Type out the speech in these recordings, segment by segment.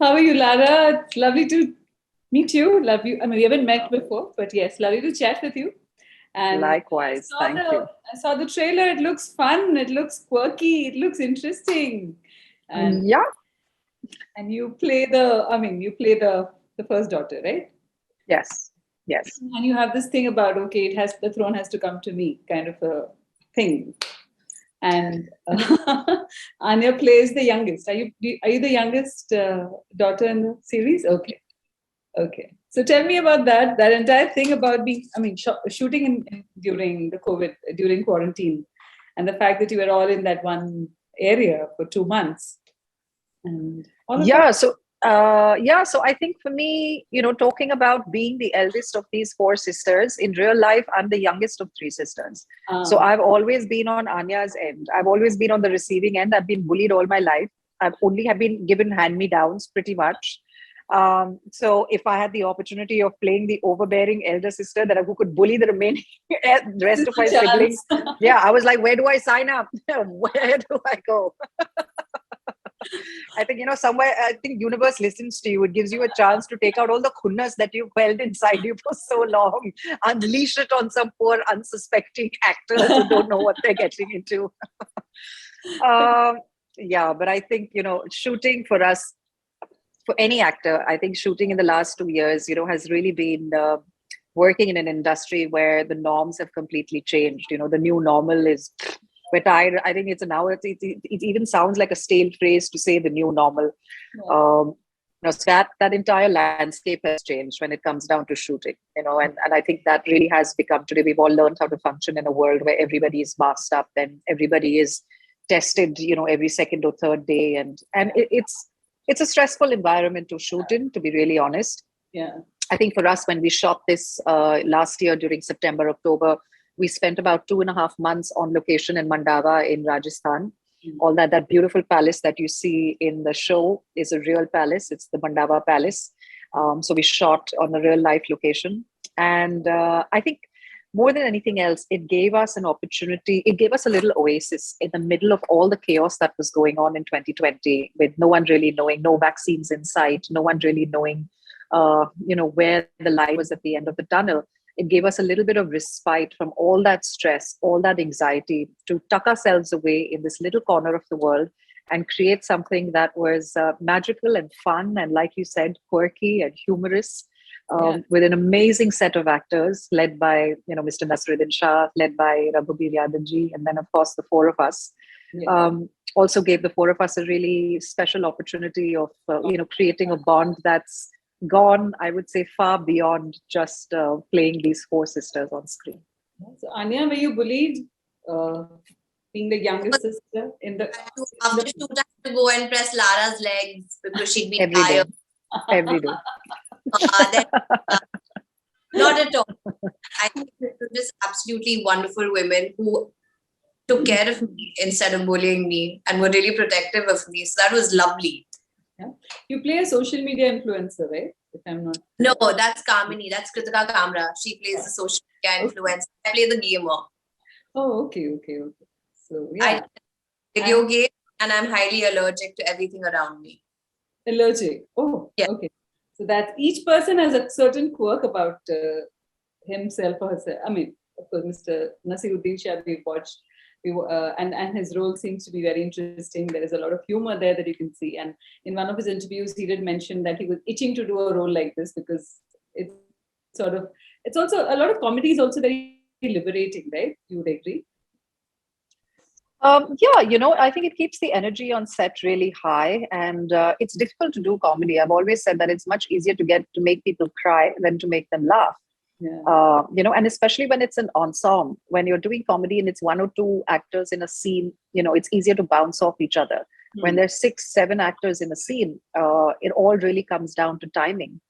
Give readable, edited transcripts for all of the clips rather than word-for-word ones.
How are you, Lara? It's lovely to meet you. Love you. I mean, we haven't met before, but yes, lovely to chat with you. And Likewise, thank you. I saw the trailer. It looks fun. It looks quirky. It looks interesting. And Yeah, and you play the. I mean, you play the first daughter, right? yes, yes. And you have this thing about, okay, the throne has to come to me, kind of a thing. And Anya plays the youngest. Are you the youngest daughter in the series? Okay. Okay. So tell me about that entire thing about being, I mean, shooting during the COVID, during quarantine, and the fact that you were all in that one area for 2 months. And all of Yeah, that. so I think for me, talking about being the eldest of these four sisters, in real life, I'm the youngest of three sisters. So I've always been on Anya's end. I've always been on the receiving end. I've been bullied all my life. I've only have been given hand-me-downs pretty much. So if I had the opportunity of playing the overbearing elder sister who could bully the remaining the rest of my siblings, yeah, I was like, where do I sign up? Where do I go? I think, somewhere, I think universe listens to you. It gives you a chance to take out all the khunnas that you've held inside you for so long, unleash it on some poor, unsuspecting actors who don't know what they're getting into. Yeah, but I think, shooting for us, for any actor, I think shooting in the last 2 years, has really been working in an industry where the norms have completely changed. The new normal is... But I think it even sounds like a stale phrase to say the new normal. Yeah. So that entire landscape has changed when it comes down to shooting, and I think that really has become, today we've all learned how to function in a world where everybody is masked up and everybody is tested, every second or third day. And it's a stressful environment to shoot in, to be really honest. Yeah. I think for us, when we shot this last year during September, October, we spent about 2.5 months on location in Mandava in Rajasthan. All that beautiful palace that you see in the show is a real palace. It's the Mandava Palace. So we shot on a real life location. And I think more than anything else, it gave us an opportunity. It gave us a little oasis in the middle of all the chaos that was going on in 2020, with no one really knowing, no vaccines in sight, no one really knowing, where the light was at the end of the tunnel. It gave us a little bit of respite from all that stress, all that anxiety, to tuck ourselves away in this little corner of the world and create something that was magical and fun and, like you said, quirky and humorous, with an amazing set of actors led by, Mr. Nasruddin Shah, led by Raghuveer Yadav, and then, of course, the four of us. Yeah. Also gave the four of us a really special opportunity of, creating a bond that's gone, I would say, far beyond just playing these four sisters on screen. So, Anya, were you bullied being the youngest sister in the... After shoot, I had to go and press Lara's legs because she'd be Every tired. day. Every day. Not at all. I think they were just absolutely wonderful women who took care of me instead of bullying me and were really protective of me. So that was lovely. Yeah. You play a social media influencer, right? If I'm not... No, that's Kamini. That's Kritika Kamra. She plays the social media influencer. I play the gamer. Oh, okay. So, yeah. I play video game, and I'm highly allergic to everything around me. Allergic? Oh, yeah. Okay. So that each person has a certain quirk about himself or herself. I mean, of course, Mr. Naseeruddin Shah, we've watched. And his role seems to be very interesting. There is a lot of humor there that you can see. And in one of his interviews, he did mention that he was itching to do a role like this because it's also, a lot of comedy is also very liberating, right? You would agree? Yeah, I think it keeps the energy on set really high, and it's difficult to do comedy. I've always said that it's much easier to make people cry than to make them laugh. Yeah. And especially when it's an ensemble, when you're doing comedy and it's one or two actors in a scene, it's easier to bounce off each other. When there's 6, 7 actors in a scene, it all really comes down to timing.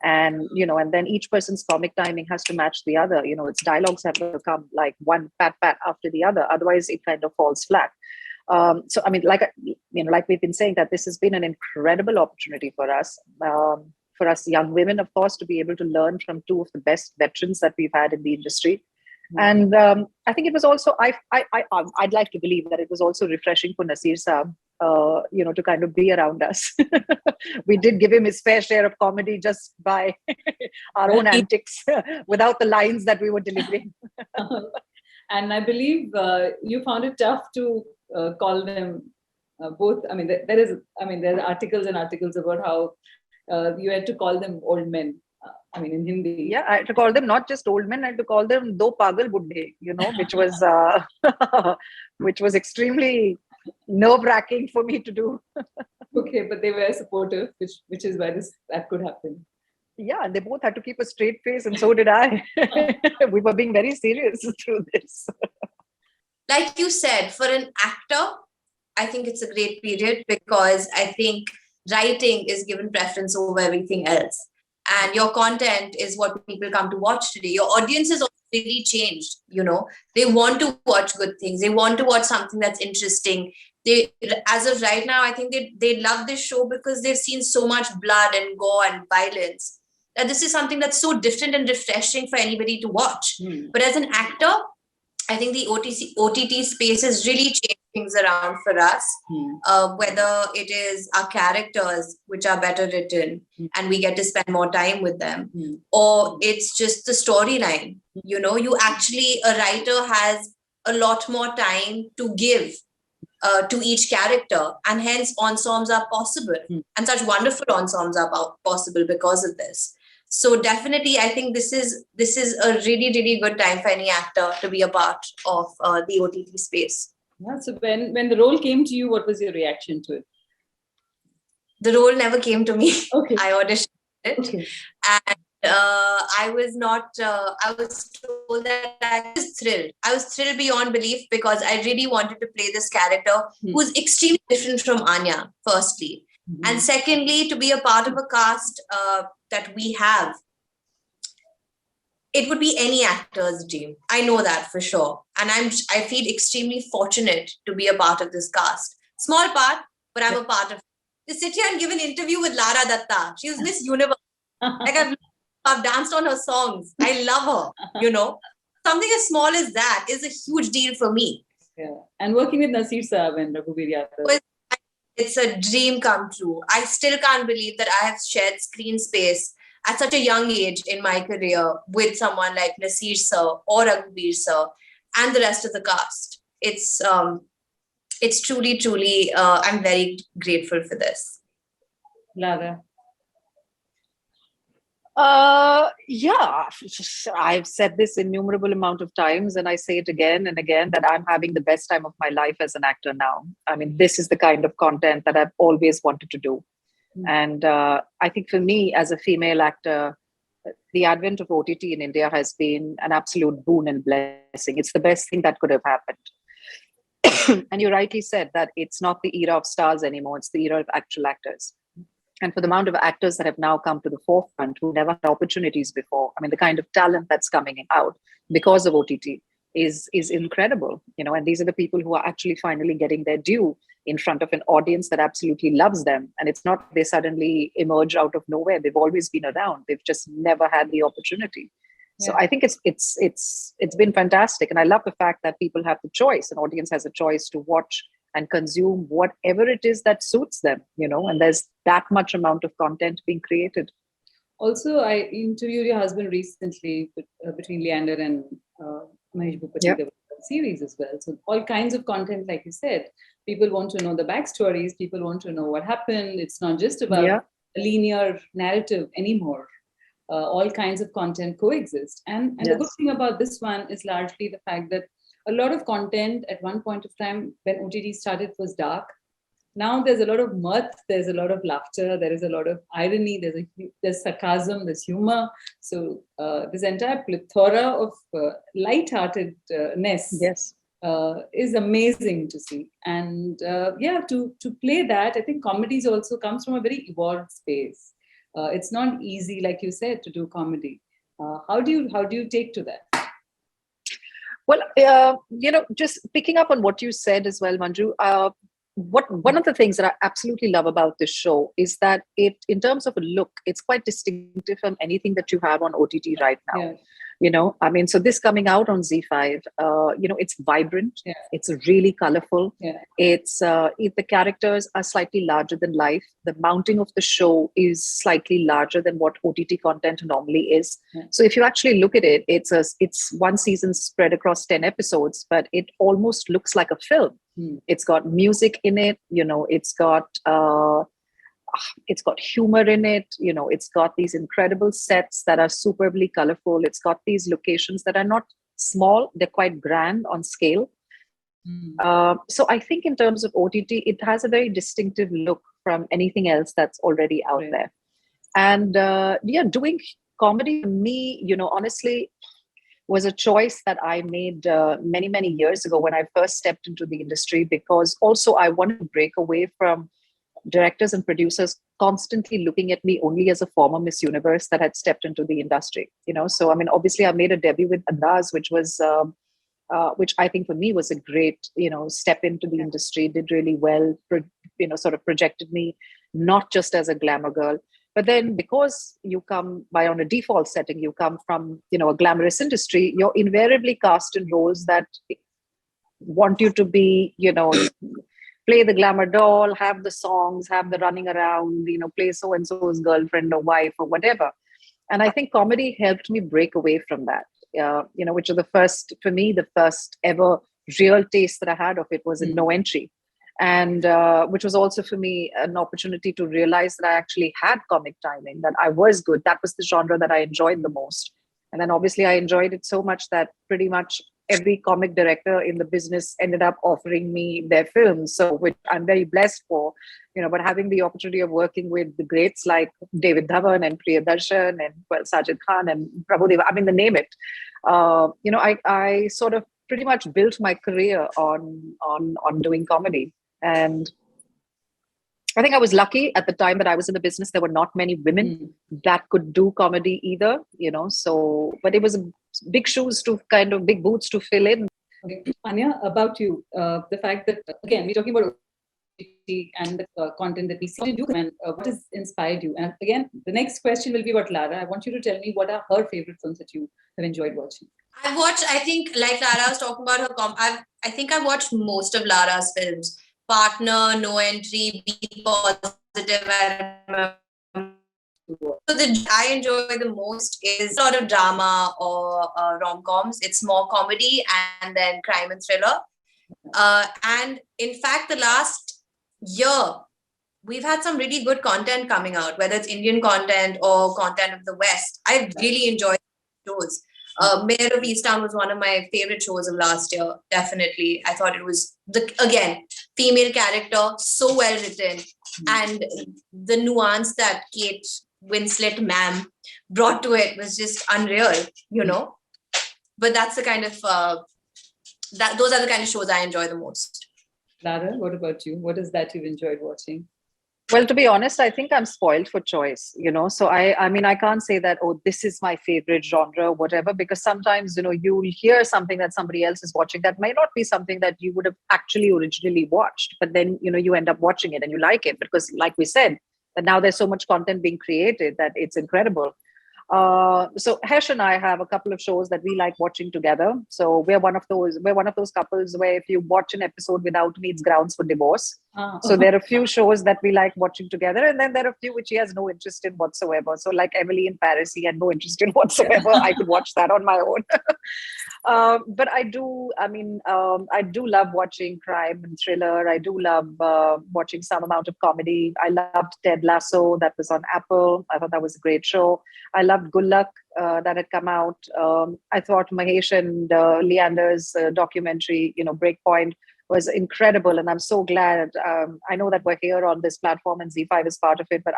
And, and then each person's comic timing has to match the other. Its dialogues have to come like one pat after the other. Otherwise, it kind of falls flat. So, I mean, like we've been saying, that this has been an incredible opportunity for us. For us young women, of course, to be able to learn from two of the best veterans that we've had in the industry. And I think it was also, I'd like to believe that it was also refreshing for Nasir Saab to kind of be around us. We did give him his fair share of comedy just by our own antics without the lines that we were delivering. And I believe you found it tough to call them both. I mean, there are articles and articles about how you had to call them old men. In Hindi. Yeah, I had to call them not just old men. I had to call them do pagal buddhe, which was extremely nerve-wracking for me to do. Okay, but they were supportive, which is why that could happen. Yeah, and they both had to keep a straight face, and so did I. We were being very serious through this. Like you said, for an actor, I think it's a great period because I think writing is given preference over everything else. And your content is what people come to watch today. Your audience has really changed, They want to watch good things. They want to watch something that's interesting. As of right now, I think they love this show because they've seen so much blood and gore and violence. That this is something that's so different and refreshing for anybody to watch. But as an actor, I think the OTT space has really changed things around for us, whether it is our characters, which are better written, and we get to spend more time with them, or it's just the storyline. You actually, a writer has a lot more time to give to each character, and hence ensembles are possible, and such wonderful ensembles are possible because of this. So definitely, I think this is a really, really good time for any actor to be a part of the OTT space. Yeah, so when the role came to you, what was your reaction to it? The role never came to me. Okay. I auditioned it, and I was told that I was thrilled. I was thrilled beyond belief because I really wanted to play this character who's extremely different from Aanya, firstly. And secondly, to be a part of a cast that we have, it would be any actor's dream. I know that for sure. And I feel extremely fortunate to be a part of this cast. Small part, but I'm a part of it. To sit here and give an interview with Lara Dutta. She was Miss Universe. Like I've danced on her songs. I love her, Something as small as that is a huge deal for me. Yeah. And working with Naseer Saab and Raghuveer Yadav. It's a dream come true. I still can't believe that I have shared screen space at such a young age in my career with someone like Naseer sir or Raghuveer sir and the rest of the cast. It's truly, truly, I'm very grateful for this. Lara. Yeah, I've said this innumerable amount of times, and I say it again and again that I'm having the best time of my life as an actor now. This is the kind of content that I've always wanted to do. And I think for me as a female actor, the advent of OTT in India has been an absolute boon and blessing. It's the best thing that could have happened. And you rightly said that it's not the era of stars anymore, it's the era of actual actors. And for the amount of actors that have now come to the forefront who never had opportunities before, the kind of talent that's coming out because of OTT is incredible, and these are the people who are actually finally getting their due in front of an audience that absolutely loves them. And it's not they suddenly emerge out of nowhere. They've always been around. They've just never had the opportunity. Yeah. So I think it's been fantastic. And I love the fact that people have the choice, an audience has a choice to watch and consume whatever it is that suits them, and there's that much amount of content being created. Also, I interviewed your husband recently between Leander and Mahesh Bhupati. There was a series as well. So all kinds of content, like you said, people want to know the backstories. People want to know what happened. It's not just about a linear narrative anymore. All kinds of content coexist. And the good thing about this one is largely the fact that a lot of content at one point of time when OTT started was dark. Now there's a lot of mirth, there's a lot of laughter, there is a lot of irony, there's sarcasm, there's humor. So this entire plethora of light-heartedness is amazing to see. And to play that, I think comedy also comes from a very evolved space. It's not easy, like you said, to do comedy. How do you take to that? Well, just picking up on what you said as well, Manju, one of the things that I absolutely love about this show is that it, in terms of a look, it's quite distinctive from anything that you have on OTT right now. I mean, so this coming out on Z5, it's vibrant. Yeah. It's really colorful. Yeah. The characters are slightly larger than life. The mounting of the show is slightly larger than what OTT content normally is. Yeah. So if you actually look at it, it's one season spread across 10 episodes, but it almost looks like a film. It's got music in it. It's got humor in it. It's got these incredible sets that are superbly colorful. It's got these locations that are not small, they're quite grand on scale. So I think in terms of OTT, it has a very distinctive look from anything else that's already out there. And doing comedy for me, honestly, was a choice that I made many, many years ago when I first stepped into the industry, because also I wanted to break away from directors and producers constantly looking at me only as a former Miss Universe that had stepped into the industry. So I mean, obviously, I made a debut with Andaz, which I think for me was a great, step into the industry. Did really well, sort of projected me not just as a glamour girl, but then because you come by on a default setting, you come from a glamorous industry, you're invariably cast in roles that want you to be, play the glamour doll, have the songs, have the running around, play so-and-so's girlfriend or wife or whatever. And I think comedy helped me break away from that, which are the first ever real taste that I had of it was in No Entry. And which was also for me an opportunity to realize that I actually had comic timing, that I was good. That was the genre that I enjoyed the most. And then obviously I enjoyed it so much that pretty much every comic director in the business ended up offering me their films. So, which I'm very blessed for, but having the opportunity of working with the greats like David Dhawan and Priyadarshan and Sajid Khan and Prabhudev, I mean, name it. I sort of pretty much built my career on doing comedy. And I think I was lucky at the time that I was in the business. There were not many women that could do comedy either, so, but it was big boots to fill in. Okay. Anya, about you, the fact that, again, we're talking about OTT and the content that we see. What did you do, and what has inspired you? And again, the next question will be about Lara. I want you to tell me what are her favorite films that you have enjoyed watching. I've watched, I think, like Lara was talking about her, I think I've watched most of Lara's films. Partner, No Entry, Be Positive. So I enjoy the most is sort of drama or rom-coms. It's more comedy and then crime and thriller. And in fact, the last year, we've had some really good content coming out, whether it's Indian content or content of the West. I really enjoyed shows. Mayor of Easttown was one of my favorite shows of last year. Definitely. I thought it was, again, female character, so well written. And the nuance that Kate Winslet ma'am brought to it was just unreal, But that's the kind of, those are the kind of shows I enjoy the most. Lara, what about you? What is that you've enjoyed watching? Well, to be honest, I think I'm spoiled for choice, So I mean, I can't say that, oh, this is my favorite genre, whatever, because sometimes, you'll hear something that somebody else is watching that might not be something that you would have actually originally watched, but then, you end up watching it and you like it because, like we said, that now there's so much content being created that it's incredible. So Hesh and I have a couple of shows that we like watching together. So we're one of those couples where if you watch an episode without me, it's grounds for divorce. So there are a few shows that we like watching together, and then there are a few which he has no interest in whatsoever. So like Emily in Paris, he had no interest in whatsoever. I could watch that on my own. But I do love watching crime and thriller. I do love watching some amount of comedy. I loved Ted Lasso, that was on Apple. I thought that was a great show. I loved Good Luck that had come out. I thought Mahesh and Leander's documentary, Breakpoint, was incredible. And I'm so glad. I know that we're here on this platform and Z5 is part of it, but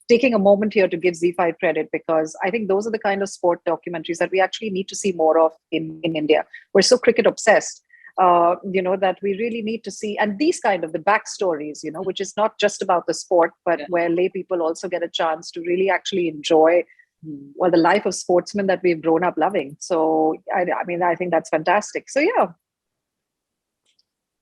taking a moment here to give Z5 credit, because I think those are the kind of sport documentaries that we actually need to see more of in India. We're so cricket obsessed, that we really need to see. And these kind of the backstories, which is not just about the sport, but where lay people also get a chance to really actually enjoy the life of sportsmen that we've grown up loving. So, I think that's fantastic. So, yeah.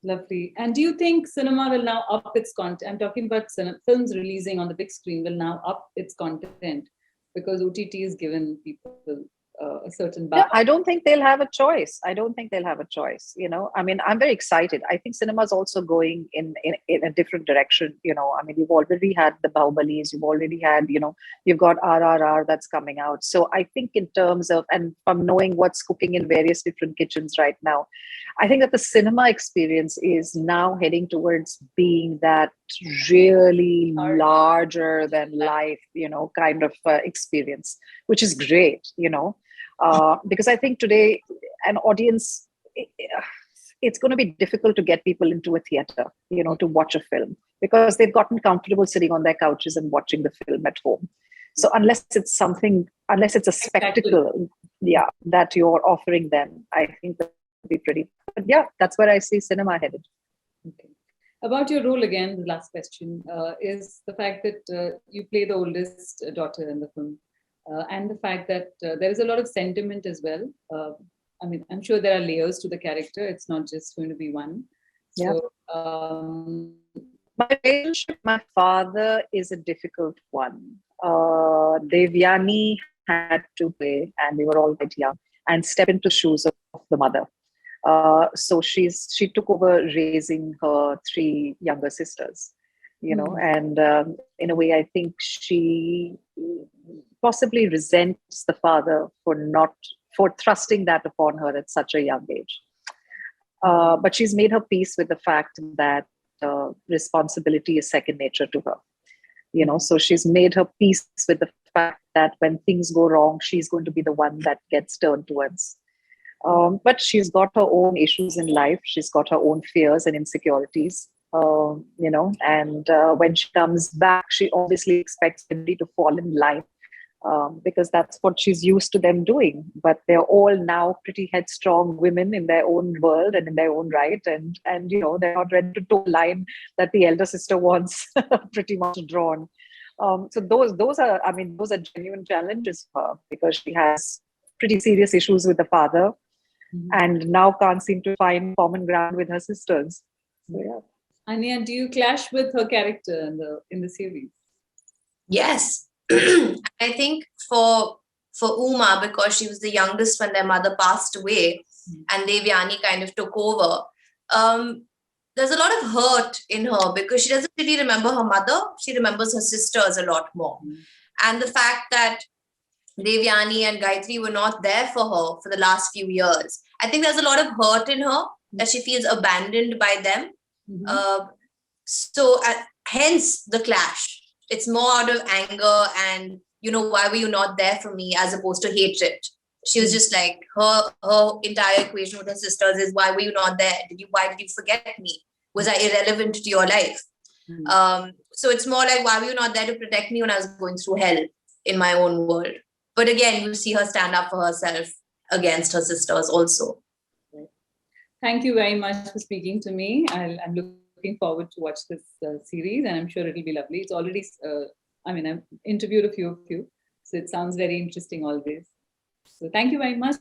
Lovely. And do you think cinema will now up its content? I'm talking about films releasing on the big screen will now up its content because OTT has given people a certain Yeah, bar. I don't think they'll have a choice. I don't think they'll have a choice. I mean, I'm very excited. I think cinema is also going in a different direction. I mean, you've already had the Bahubalis, you've already had, you've got RRR that's coming out. So I think in terms of, and from knowing what's cooking in various different kitchens right now, I think that the cinema experience is now heading towards being that really larger than life, kind of experience, which is great. Because I think today an audience, it's going to be difficult to get people into a theater, to watch a film, because they've gotten comfortable sitting on their couches and watching the film at home. So unless it's a spectacle, yeah, that you're offering them, I think that would be pretty. But yeah, that's where I see cinema headed. Okay. About your role again, the last question is the fact that you play the oldest daughter in the film. And the fact that there is a lot of sentiment as well. I mean, I'm sure there are layers to the character. It's not just going to be one. So, my relationship with my father is a difficult one. Devyani had to play, and we were all quite young, and step into shoes of the mother. So she took over raising her 3 younger sisters. And in a way, I think she possibly resents the father for thrusting that upon her at such a young age. But she's made her peace with the fact that responsibility is second nature to her. So she's made her peace with the fact that when things go wrong, she's going to be the one that gets turned towards. But she's got her own issues in life. She's got her own fears and insecurities. And when she comes back, she obviously expects everybody to fall in line, because that's what she's used to them doing. But they're all now pretty headstrong women in their own world and in their own right, and they're not ready to toe a line that the elder sister wants pretty much drawn. So those are genuine challenges for her, because she has pretty serious issues with the father, and now can't seem to find common ground with her sisters. So, yeah. Aanya, do you clash with her character in the series? Yes. I think for Uma, because she was the youngest when their mother passed away, and Devyani kind of took over, there's a lot of hurt in her, because she doesn't really remember her mother. She remembers her sisters a lot more. And the fact that Devyani and Gayatri were not there for her for the last few years, I think there's a lot of hurt in her, that she feels abandoned by them. So hence the clash. It's more out of anger and, why were you not there for me, as opposed to hatred. She was just like, her entire equation with her sisters is, why were you not there? Why did you forget me? Was I irrelevant to your life? So it's more like, why were you not there to protect me when I was going through hell in my own world? But again, you see her stand up for herself against her sisters also. Thank you very much for speaking to me. I'm looking forward to watch this series, and I'm sure it'll be lovely. It's already, I've interviewed a few of you, so it sounds very interesting always. So thank you very much.